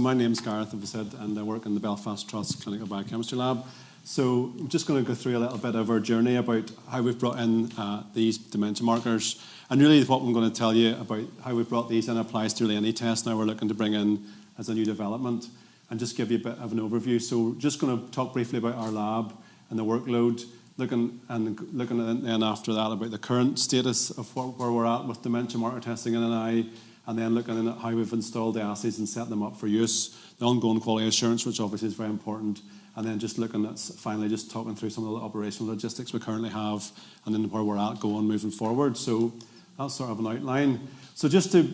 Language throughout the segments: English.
My name's Gareth, as I said, and I work in the Belfast Trust Clinical Biochemistry Lab. So I'm just going to go through a little bit of our journey about how we've brought in these dementia markers. And really what I'm going to tell you about how we've brought these in applies to really any test now we're looking to bring in as a new development, and just give you a bit of an overview. So we're just going to talk briefly about our lab and the workload, looking at then after that about the current status of where we're at with dementia marker testing in an eye, and then looking at how we've installed the assays and set them up for use, the ongoing quality assurance, which obviously is very important, and then just looking at finally just talking through some of the operational logistics we currently have, and then where we're at going moving forward. So that's sort of an outline. So just to,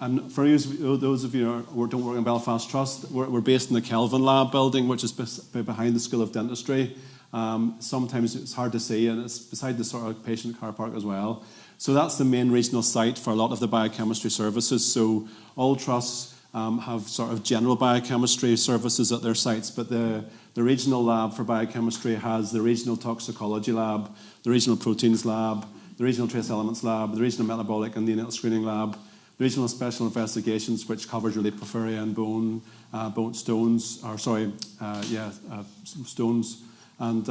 and for those of you who don't work in Belfast Trust, we're based in the Kelvin Lab building, which is behind the School of Dentistry. Sometimes it's hard to see, and it's beside the sort of patient car park as well. So that's the main regional site for a lot of the biochemistry services. So all trusts have sort of general biochemistry services at their sites, but the regional lab for biochemistry has the regional toxicology lab, the regional proteins lab, the regional trace elements lab, the regional metabolic and neonatal screening lab, the regional special investigations, which covers really porphyria and stones and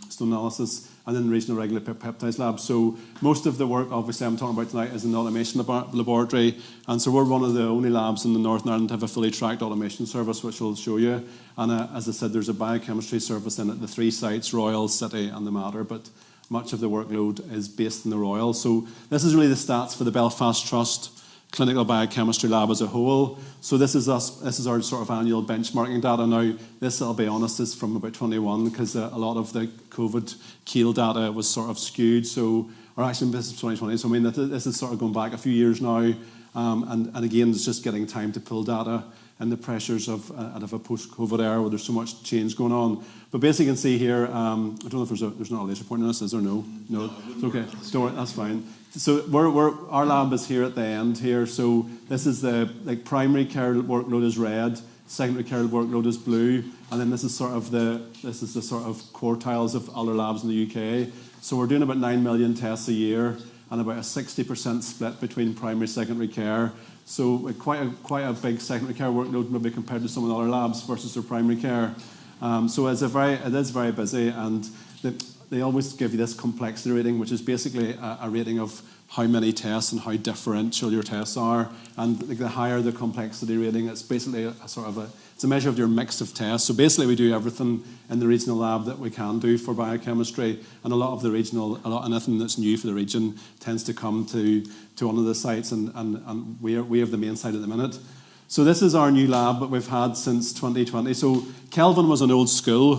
stone analysis, and then the regional regular peptides lab. So most of the work, obviously, I'm talking about tonight is in the automation laboratory, and so we're one of the only labs in the Northern Ireland to have a fully tracked automation service, which we'll show you. And as I said, there's a biochemistry service in at the three sites, Royal, City and the Mater, but much of the workload is based in the Royal. So this is really the stats for the Belfast Trust Clinical Biochemistry Lab as a whole. So this is our sort of annual benchmarking data. Now, this, I'll be honest, is from about 21, because a lot of the COVID keel data was sort of skewed. So, or actually, this is 2020. So, I mean, this is sort of going back a few years now. And again, it's just getting time to pull data and the pressures of a post-COVID era where there's so much change going on. But basically, you can see here, I don't know if there's not a laser pointer on this, is there? No? It's okay. Don't worry, that's fine. So our lab is here at the end here. So this is the primary care workload is red, secondary care workload is blue, and then this is the sort of quartiles of other labs in the UK. So we're doing about 9 million tests a year, and about a 60% split between primary secondary care. So quite a big secondary care workload maybe compared to some of the other labs versus their primary care. So it is very busy, and they always give you this complexity rating, which is basically a rating of how many tests and how differential your tests are. And the higher the complexity rating, it's basically it's a measure of your mix of tests. So basically, we do everything in the regional lab that we can do for biochemistry, and anything that's new for the region tends to come to one of the sites, and we have the main site at the minute. So this is our new lab that we've had since 2020. So Kelvin was an old school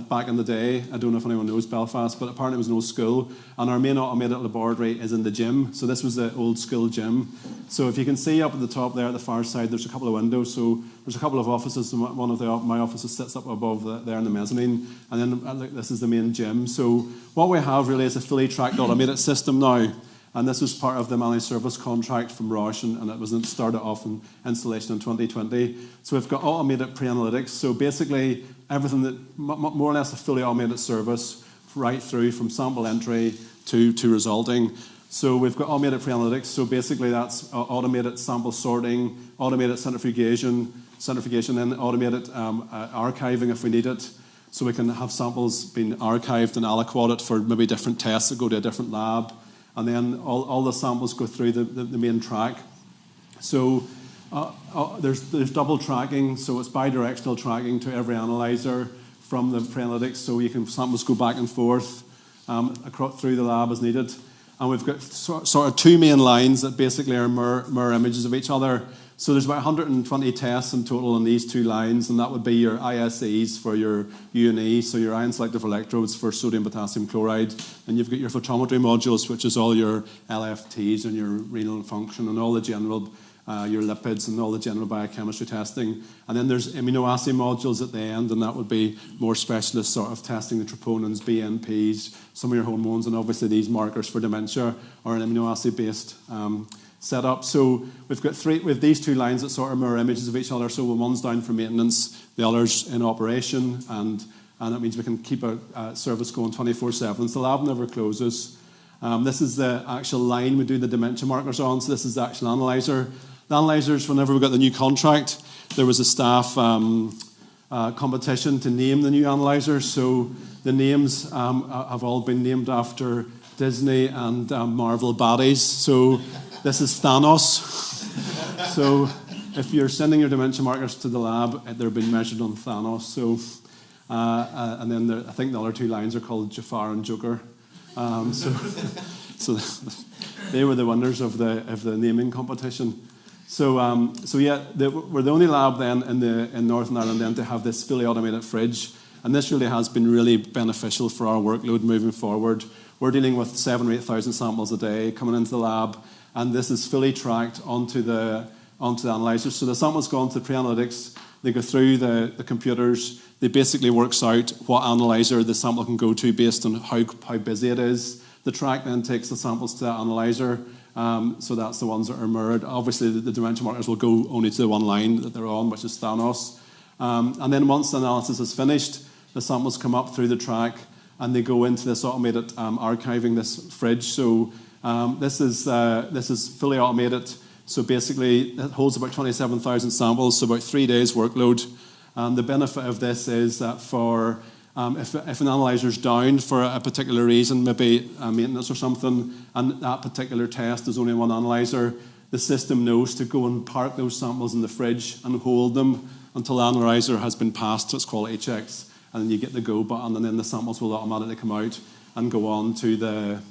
back in the day. I don't know if anyone knows Belfast, but apparently it was an old school. And our main automated laboratory is in the gym. So this was the old school gym. So if you can see up at the top there at the far side, there's a couple of windows. So there's a couple of offices. One of my offices sits up above there in the mezzanine. And then this is the main gym. So what we have really is a fully tracked automated system now. And this was part of the managed service contract from Roche, and it was started off in installation in 2020. So we've got automated pre-analytics. So basically, everything that more or less a fully automated service right through from sample entry to resulting. So we've got automated pre-analytics. So basically, that's automated sample sorting, automated centrifugation, then automated archiving if we need it. So we can have samples being archived and aliquoted for maybe different tests that go to a different lab. And then all the samples go through the main track. So there's double tracking, so it's bidirectional tracking to every analyzer from the pre-analytics, so samples go back and forth across through the lab as needed. And we've got sort of two main lines that basically are mirror images of each other. So there's about 120 tests in total on these two lines, and that would be your ISEs for your U&E, so your ion selective electrodes for sodium potassium chloride, and you've got your photometry modules, which is all your LFTs and your renal function and all the general, your lipids and all the general biochemistry testing. And then there's immunoassay modules at the end, and that would be more specialist sort of testing, the troponins, BNPs, some of your hormones, and obviously these markers for dementia are an immunoassay-based set up. So we've got these two lines that sort of mirror images of each other. So when one's down for maintenance, the other's in operation, and that means we can keep a service going 24/7. So the lab never closes. This is the actual line we do the dementia markers on. So this is the actual analyzer. The analyzers, whenever we got the new contract, there was a staff competition to name the new analyzer. So the names have all been named after Disney and Marvel baddies. So this is Thanos. So if you're sending your dementia markers to the lab, they're being measured on Thanos. So, and then I think the other two lines are called Jafar and Joker. So they were the winners of the naming competition. So yeah, we're the only lab then in Northern Ireland then to have this fully automated fridge, and this really has been really beneficial for our workload moving forward. We're dealing with 7,000 or 8,000 samples a day coming into the lab, and this is fully tracked onto the analyzer. So the samples go onto pre-analytics, they go through the computers, they basically works out what analyzer the sample can go to based on how busy it is. The track then takes the samples to that analyzer, so that's the ones that are mirrored. Obviously, the dementia markers will go only to the one line that they're on, which is Thanos. And then once the analysis is finished, the samples come up through the track, and they go into this automated archiving, this fridge. So this is fully automated. So basically, it holds about 27,000 samples, so about 3 days workload. The benefit of this is that for if an analyzer's down for a particular reason, maybe maintenance or something, and that particular test is only one analyzer, the system knows to go and park those samples in the fridge and hold them until the analyzer has been passed what's called checks, and then you get the go button, and then the samples will automatically come out and go on to the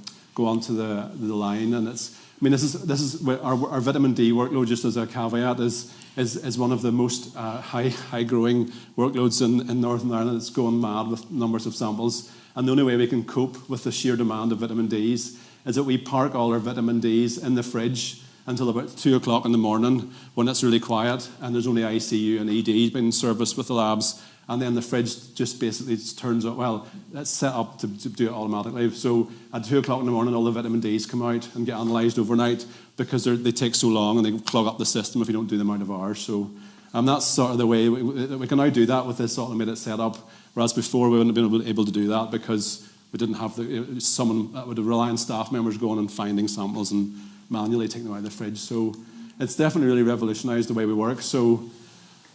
line. And this is our vitamin D workload, just as a caveat, is one of the most high growing workloads in Northern Ireland. It's going mad with numbers of samples, and the only way we can cope with the sheer demand of vitamin Ds is that we park all our vitamin Ds in the fridge until about 2 o'clock in the morning when it's really quiet and there's only ICU and ED being serviced with the labs. And then the fridge just basically turns out, well, it's set up to do it automatically. So at 2 o'clock in the morning, all the vitamin Ds come out and get analysed overnight because they take so long and they clog up the system if you don't do them out of hours. So that's sort of the way we can now do that with this automated setup, whereas before we wouldn't have been able to do that because we didn't have someone that would rely on staff members going and finding samples and manually taking them out of the fridge. So it's definitely really revolutionised the way we work.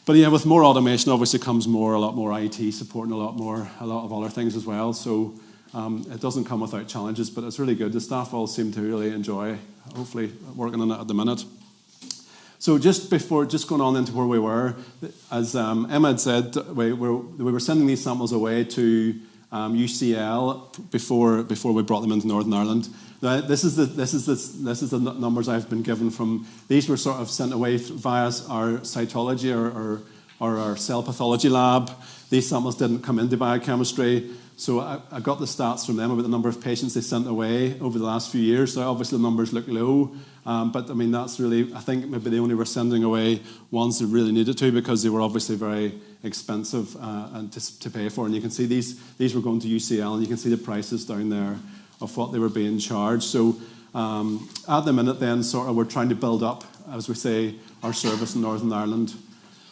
But yeah, with more automation, obviously comes a lot more IT support and a lot of other things as well. So it doesn't come without challenges, but it's really good. The staff all seem to really enjoy, hopefully, working on it at the minute. So just going on into where we were, as Emma had said, we were sending these samples away to UCL before we brought them into Northern Ireland. Now, this is the numbers I've been given from. These were sort of sent away via our cytology or our cell pathology lab. These samples didn't come into biochemistry, so I got the stats from them about the number of patients they sent away over the last few years. So obviously the numbers look low, but I mean that's really, I think maybe they only were sending away ones they really needed to because they were obviously very expensive and to pay for. And you can see these were going to UCL, and you can see the prices down there of what they were being charged. So at the minute then, sort of we're trying to build up, as we say, our service in Northern Ireland.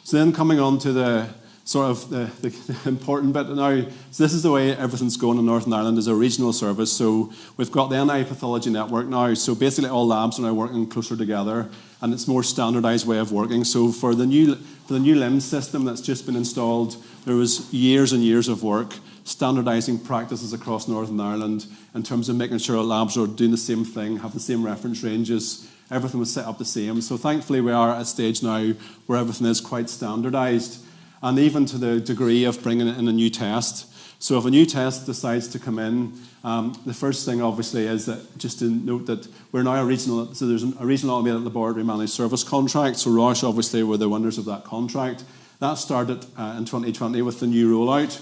So then coming on to the sort of the important bit now. So this is the way everything's going in Northern Ireland is a regional service. So we've got the NI pathology network now. So basically all labs are now working closer together, and it's more standardised way of working. So for the new LIMS system that's just been installed, there was years and years of work standardising practices across Northern Ireland in terms of making sure labs are doing the same thing, have the same reference ranges, everything was set up the same. So thankfully we are at a stage now where everything is quite standardised, and even to the degree of bringing in a new test. So if a new test decides to come in, the first thing obviously is that just to note that we're now so there's a regional automated laboratory managed service contract. So Roche obviously were the winners of that contract. That started in 2020 with the new rollout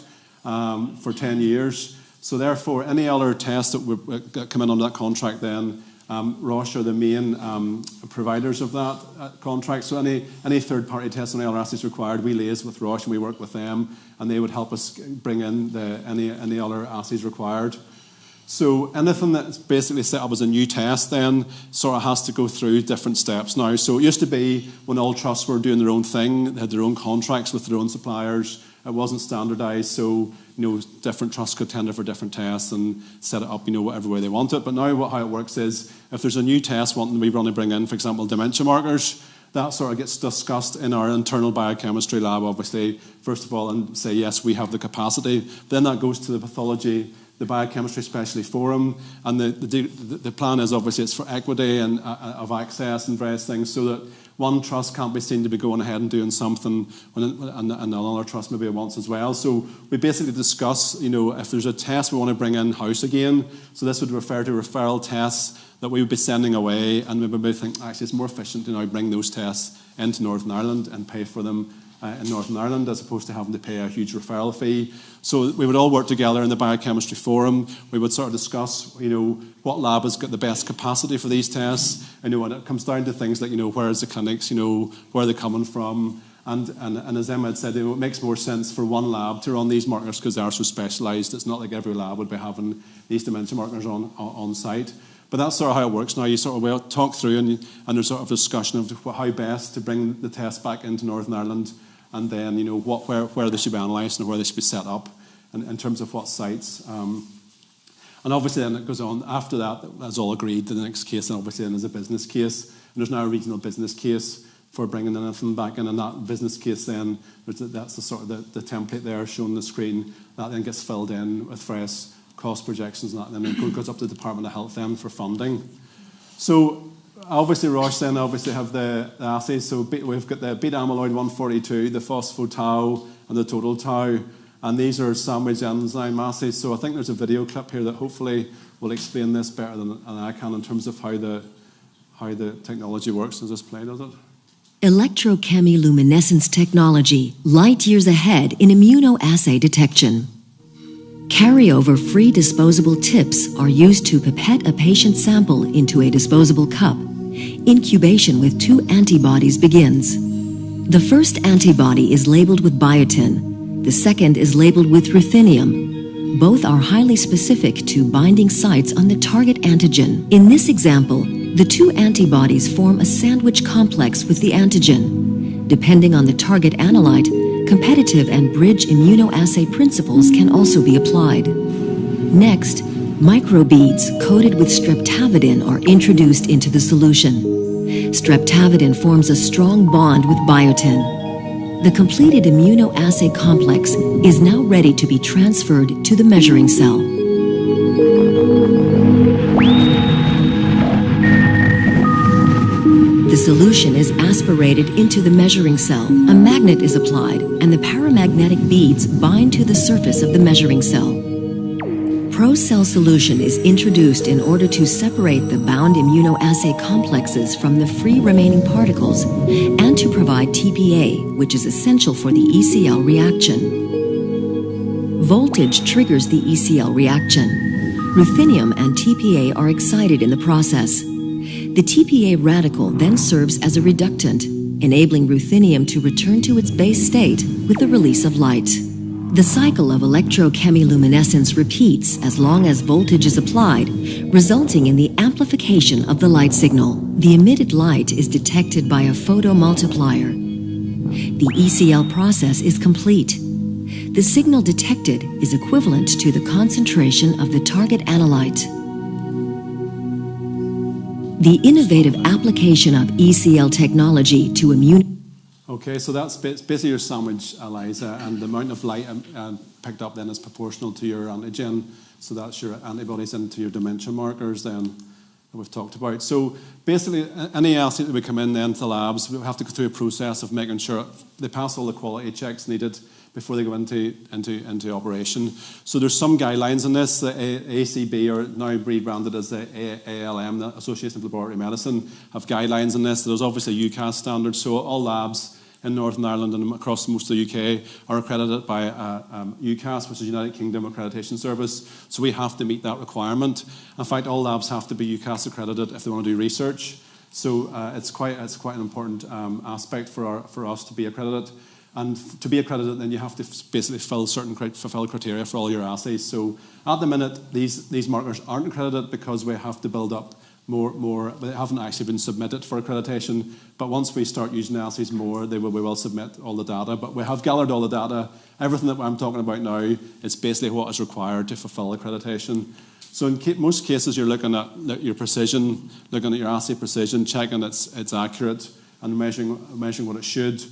for 10 years. So therefore, any other tests that come in on that contract then, Roche are the main providers of that contract. So any third-party tests, any other assays required, we liaise with Roche and we work with them, and they would help us bring in any other assays required. So anything that's basically set up as a new test then sort of has to go through different steps now. So it used to be when all trusts were doing their own thing, they had their own contracts with their own suppliers. It wasn't standardised, so different trusts could tender for different tests and set it up, whatever way they want it. But now how it works is, if there's a new test we want to bring in, for example, dementia markers, that sort of gets discussed in our internal biochemistry lab, obviously, first of all, and say, yes, we have the capacity. Then that goes to the pathology, the biochemistry specialty forum, and the plan is obviously it's for equity and of access and various things, so that one trust can't be seen to be going ahead and doing something and another trust maybe wants as well. So we basically discuss, if there's a test we want to bring in-house again, so this would refer to referral tests that we would be sending away, and we would think, actually, it's more efficient to now bring those tests into Northern Ireland and pay for them in Northern Ireland, as opposed to having to pay a huge referral fee. So we would all work together in the biochemistry forum. We would sort of discuss, what lab has got the best capacity for these tests. And it comes down to things like, where is the clinics, where are they coming from? And as Emma had said, it makes more sense for one lab to run these markers because they are so specialised. It's not like every lab would be having these dementia markers on site. But that's sort of how it works now. You sort of talk through and there's sort of a discussion of how best to bring the test back into Northern Ireland, and then where they should be analysed and where they should be set up in terms of what sites. And obviously then it goes on. After that, that's all agreed. The next case then obviously then is a business case. And there's now a regional business case for bringing anything back in. And that business case then, that's the sort of the template there shown on the screen. That then gets filled in with various cost projections and that, and then it goes up to the Department of Health then for funding. So obviously Roche then obviously have the assays. So we've got the beta amyloid 142, the phospho-tau, and the total tau. And these are sandwich enzyme assays. So I think there's a video clip here that hopefully will explain this better than I can in terms of how the technology works. Does this play, does it? Electrochemiluminescence technology, light years ahead in immunoassay detection. Carryover-free disposable tips are used to pipette a patient sample into a disposable cup. Incubation with 2 antibodies begins. The first antibody is labeled with biotin. The second is labeled with ruthenium. Both are highly specific to binding sites on the target antigen. In this example, the 2 antibodies form a sandwich complex with the antigen. Depending on the target analyte, competitive and bridge immunoassay principles can also be applied. Next, microbeads coated with streptavidin are introduced into the solution. Streptavidin forms a strong bond with biotin. The completed immunoassay complex is now ready to be transferred to the measuring cell. The solution is aspirated into the measuring cell. A magnet is applied, and the paramagnetic beads bind to the surface of the measuring cell. ProCell solution is introduced in order to separate the bound immunoassay complexes from the free remaining particles and to provide TPA, which is essential for the ECL reaction. Voltage triggers the ECL reaction. Ruthenium and TPA are excited in the process. The TPA radical then serves as a reductant, enabling ruthenium to return to its base state with the release of light. The cycle of electrochemiluminescence repeats as long as voltage is applied, resulting in the amplification of the light signal. The emitted light is detected by a photomultiplier. The ECL process is complete. The signal detected is equivalent to the concentration of the target analyte. The innovative application of ECL technology to immune... Okay, so that's basically your sandwich, ELISA, and the amount of light picked up then is proportional to your antigen. So that's your antibodies into your dementia markers then that we've talked about. So basically, any assay that we come in then to labs, we have to go through a process of making sure they pass all the quality checks needed before they go into operation. So there's some guidelines in this. The ACB, or now rebranded as the ALM, the Association of Laboratory Medicine, have guidelines in this. There's obviously UCAS standards, so all labs in Northern Ireland and across most of the UK are accredited by UCAS, which is United Kingdom Accreditation Service. So we have to meet that requirement. In fact, all labs have to be UCAS accredited if they want to do research. So it's quite an important aspect for us to be accredited. And to be accredited, then you have to basically fulfill criteria for all your assays. So at the minute, these markers aren't accredited because we have to build up more. They haven't actually been submitted for accreditation. But once we start using the assays more, we will submit all the data. But we have gathered all the data. Everything that I'm talking about now is basically what is required to fulfill accreditation. So in most cases, you're looking at your precision, looking at your assay precision, checking it's accurate. and measuring what it should.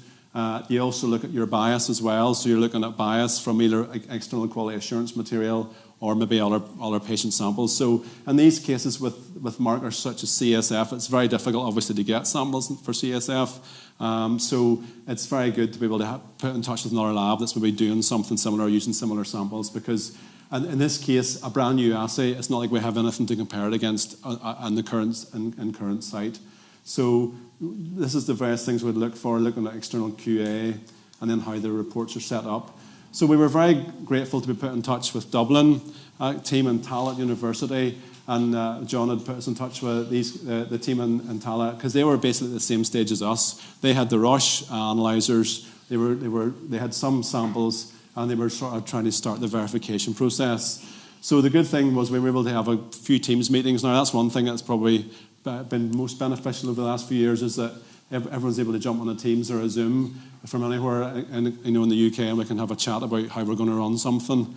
You also look at your bias as well. So you're looking at bias from either external quality assurance material or maybe other patient samples. So in these cases with markers such as CSF, it's very difficult, obviously, to get samples for CSF. So it's very good to be able to put in touch with another lab that's maybe doing something similar, using similar samples, because in this case, a brand new assay, it's not like we have anything to compare it against in the current site. So this is the various things we'd look for, looking at external QA and then how the reports are set up. So we were very grateful to be put in touch with Dublin team in Tallaght University, and John had put us in touch with the team in Tallaght, because they were basically at the same stage as us. They had the Roche analyzers. They had some samples, and they were sort of trying to start the verification process. So the good thing was we were able to have a few Teams meetings. Now that's one thing that's probably been most beneficial over the last few years, is that everyone's able to jump on a Teams or a Zoom from anywhere in the UK, and we can have a chat about how we're going to run something.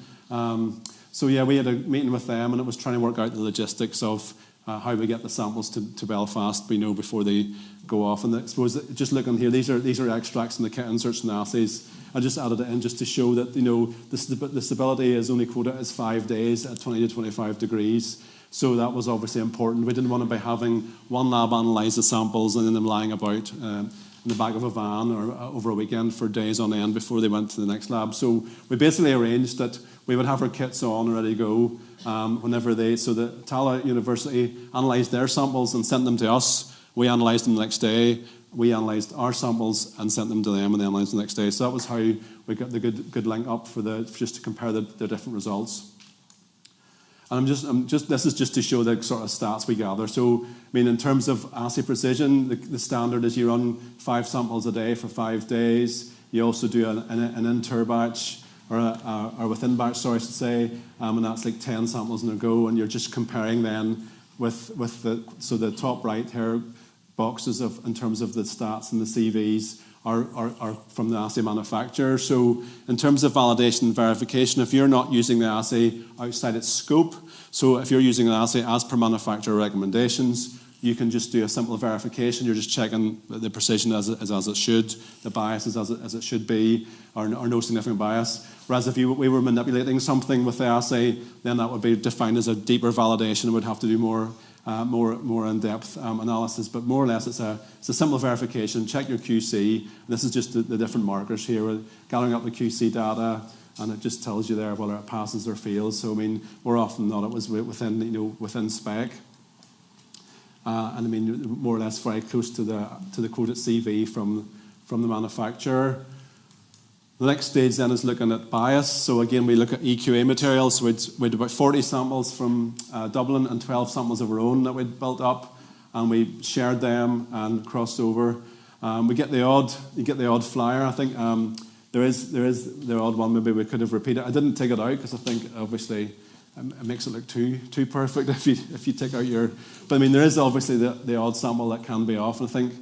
So yeah, we had a meeting with them, and it was trying to work out the logistics of how we get the samples to Belfast, before they go off. And I suppose just looking here, these are extracts from the kit inserts and assays. I just added it in just to show that the stability is only quoted as 5 days at 20 to 25 degrees. So that was obviously important. We didn't want to be having one lab analyse the samples and then them lying about in the back of a van or over a weekend for days on end before they went to the next lab. So we basically arranged that we would have our kits on ready to go so the Tallaght University analysed their samples and sent them to us. We analysed them the next day. We analysed our samples and sent them to them, and they analysed the next day. So that was how we got the good link up just to compare the different results. And this is just to show the sort of stats we gather. So, in terms of assay precision, the standard is you run 5 samples a day for 5 days. You also do an inter batch, or within batch, I should say, and that's like 10 samples in a go, and you're just comparing then with the top right here boxes in terms of the stats and the CVs are from the assay manufacturer. So in terms of validation and verification, if you're not using the assay outside its scope, so if you're using an assay as per manufacturer recommendations, you can just do a simple verification. You're just checking the precision as it should, the bias is as it should be, or no significant bias. Whereas if we were manipulating something with the assay, then that would be defined as a deeper validation and would have to do more in-depth analysis, but more or less it's a simple verification. Check your QC. This is just the different markers here. We're gathering up the QC data, and it just tells you there whether it passes or fails. So more often than not, it was within spec, and more or less very close to the quoted CV from the manufacturer. The next stage then is looking at bias. So again, we look at EQA materials. So we'd about 40 samples from Dublin and 12 samples of our own that we'd built up, and we shared them and crossed over. You get the odd flyer. I think there is the odd one. Maybe we could have repeated. I didn't take it out because I think obviously it makes it look too perfect if you take out your. But there is obviously the odd sample that can be off. And I think.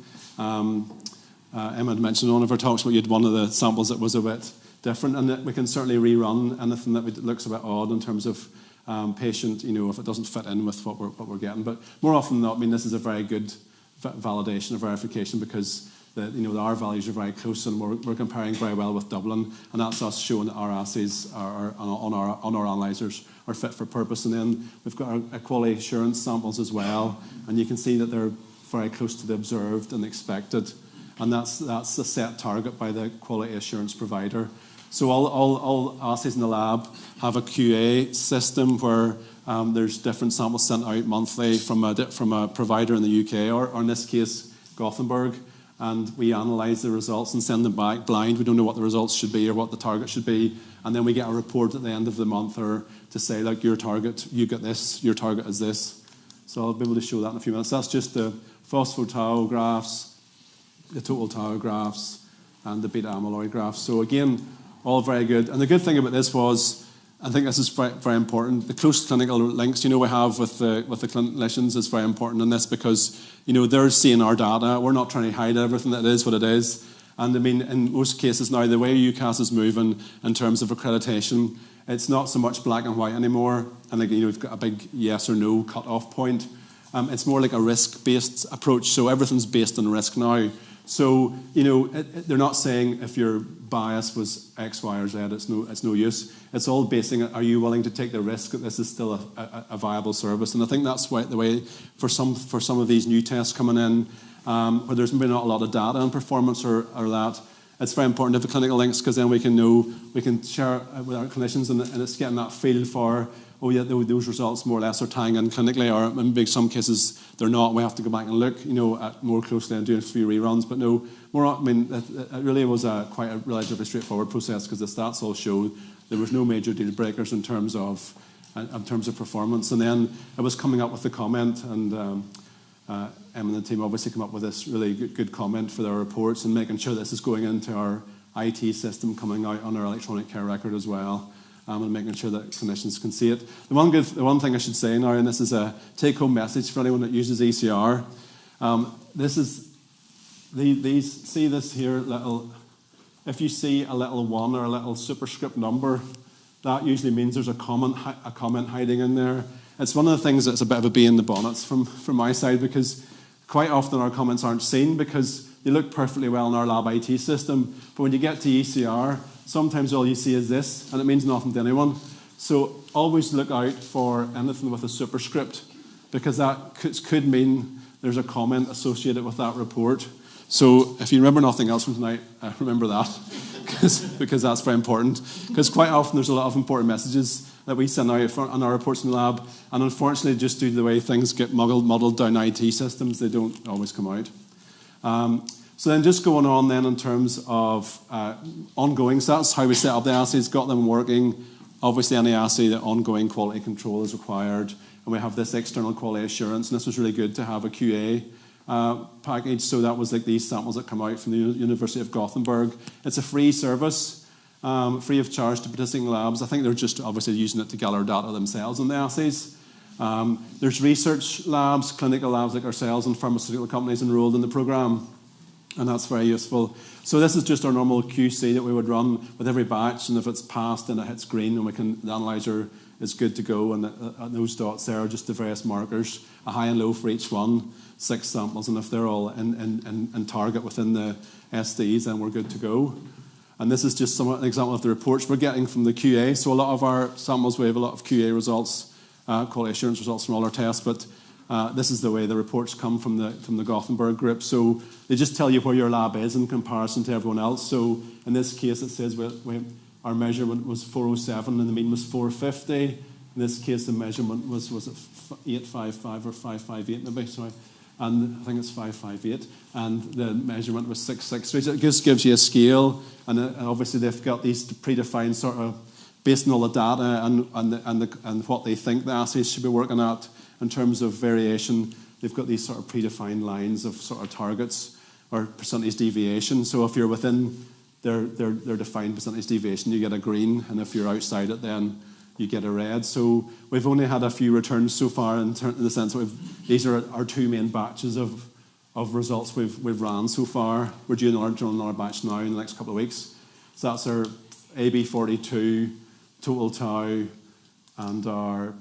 Emma had mentioned in one of her talks, you had one of the samples that was a bit different, and that we can certainly rerun anything that looks a bit odd in terms of patient, if it doesn't fit in with what we're getting. But more often than not, this is a very good validation or verification, because the R values are very close, and we're comparing very well with Dublin, and that's us showing that our assays on our analyzers are fit for purpose. And then we've got our quality assurance samples as well, and you can see that they're very close to the observed and expected. And that's the set target by the quality assurance provider. So all assays in the lab have a QA system where there's different samples sent out monthly from a provider in the UK, or in this case, Gothenburg, and we analyse the results and send them back blind. We don't know what the results should be or what the target should be, and then we get a report at the end of the month or to say, like, your target, you get this, your target is this. So I'll be able to show that in a few minutes. That's just the phospho-tau graphs, the total tau graphs, and the beta amyloid graphs. So again, all very good. And the good thing about this was, I think this is very, very important, the close clinical links we have with the clinicians is very important in this, because they're seeing our data. We're not trying to hide everything. That is what it is. And in most cases now, the way UCAS is moving in terms of accreditation, it's not so much black and white anymore, and we've got a big yes or no cut-off point. It's more like a risk-based approach, so everything's based on risk now. So, they're not saying if your bias was X, Y, or Z, it's no use. It's all basing it, are you willing to take the risk that this is still a viable service? And I think that's the way for some of these new tests coming in, where there's maybe not a lot of data on performance or that, it's very important to have the clinical links, because then we can share with our clinicians, and it's getting that feel for, oh yeah, those results more or less are tying in clinically, or in some cases they're not. We have to go back and look, at more closely and do a few reruns. But no, it really was quite a relatively straightforward process, because the stats all showed there was no major deal breakers in terms of performance. And then it was coming up with the comment, and Em and the team obviously come up with this really good comment for their reports, and making sure this is going into our IT system, coming out on our electronic care record as well, and making sure that clinicians can see it. The one thing I should say now, and this is a take-home message for anyone that uses ECR, see this here little, if you see a little 1 or a little superscript number, that usually means there's a comment hiding in there. It's one of the things that's a bit of a bee in the bonnets from my side, because quite often our comments aren't seen because they look perfectly well in our lab IT system. But when you get to ECR, sometimes all you see is this, and it means nothing to anyone. So always look out for anything with a superscript, because that could mean there's a comment associated with that report. So if you remember nothing else from tonight, remember that, because that's very important. Because quite often there's a lot of important messages that we send out on our reports in the lab, and unfortunately, just due to the way things get muddled down IT systems, they don't always come out. So then just going on then in terms of ongoing, so that's how we set up the assays, got them working. Obviously, any assay, the ongoing quality control is required, and we have this external quality assurance, and this was really good to have a QA package. So that was like these samples that come out from the University of Gothenburg. It's a free service, free of charge to participating labs. I think they're just obviously using it to gather data themselves on the assays. There's research labs, clinical labs like ourselves, and pharmaceutical companies enrolled in the program, and that's very useful. So this is just our normal QC that we would run with every batch, and if it's passed and it hits green, and the analyzer is good to go, and those dots there are just the various markers, a high and low for each one, 6 samples, and if they're all in target within the SDs, then we're good to go. And this is just an example of the reports we're getting from the QA. So a lot of our samples, we have a lot of QA results, quality assurance results from all our tests, but this is the way the reports come from the Gothenburg group. So they just tell you where your lab is in comparison to everyone else. So in this case, it says our measurement was 407 and the mean was 450. In this case, the measurement was it 855 or 558 maybe, sorry. And I think it's 558, and the measurement was 663. So it just gives you a scale, and obviously they've got these predefined sort of, based on all the data and what they think the assays should be working at in terms of variation. They've got these sort of predefined lines of sort of targets or percentage deviation. So if you're within their defined percentage deviation, you get a green, and if you're outside it, then you get a red. So we've only had a few returns so far in the sense that these are our 2 main batches of results we've ran so far. We're doing another batch now in the next couple of weeks. So that's our AB42, total tau, and our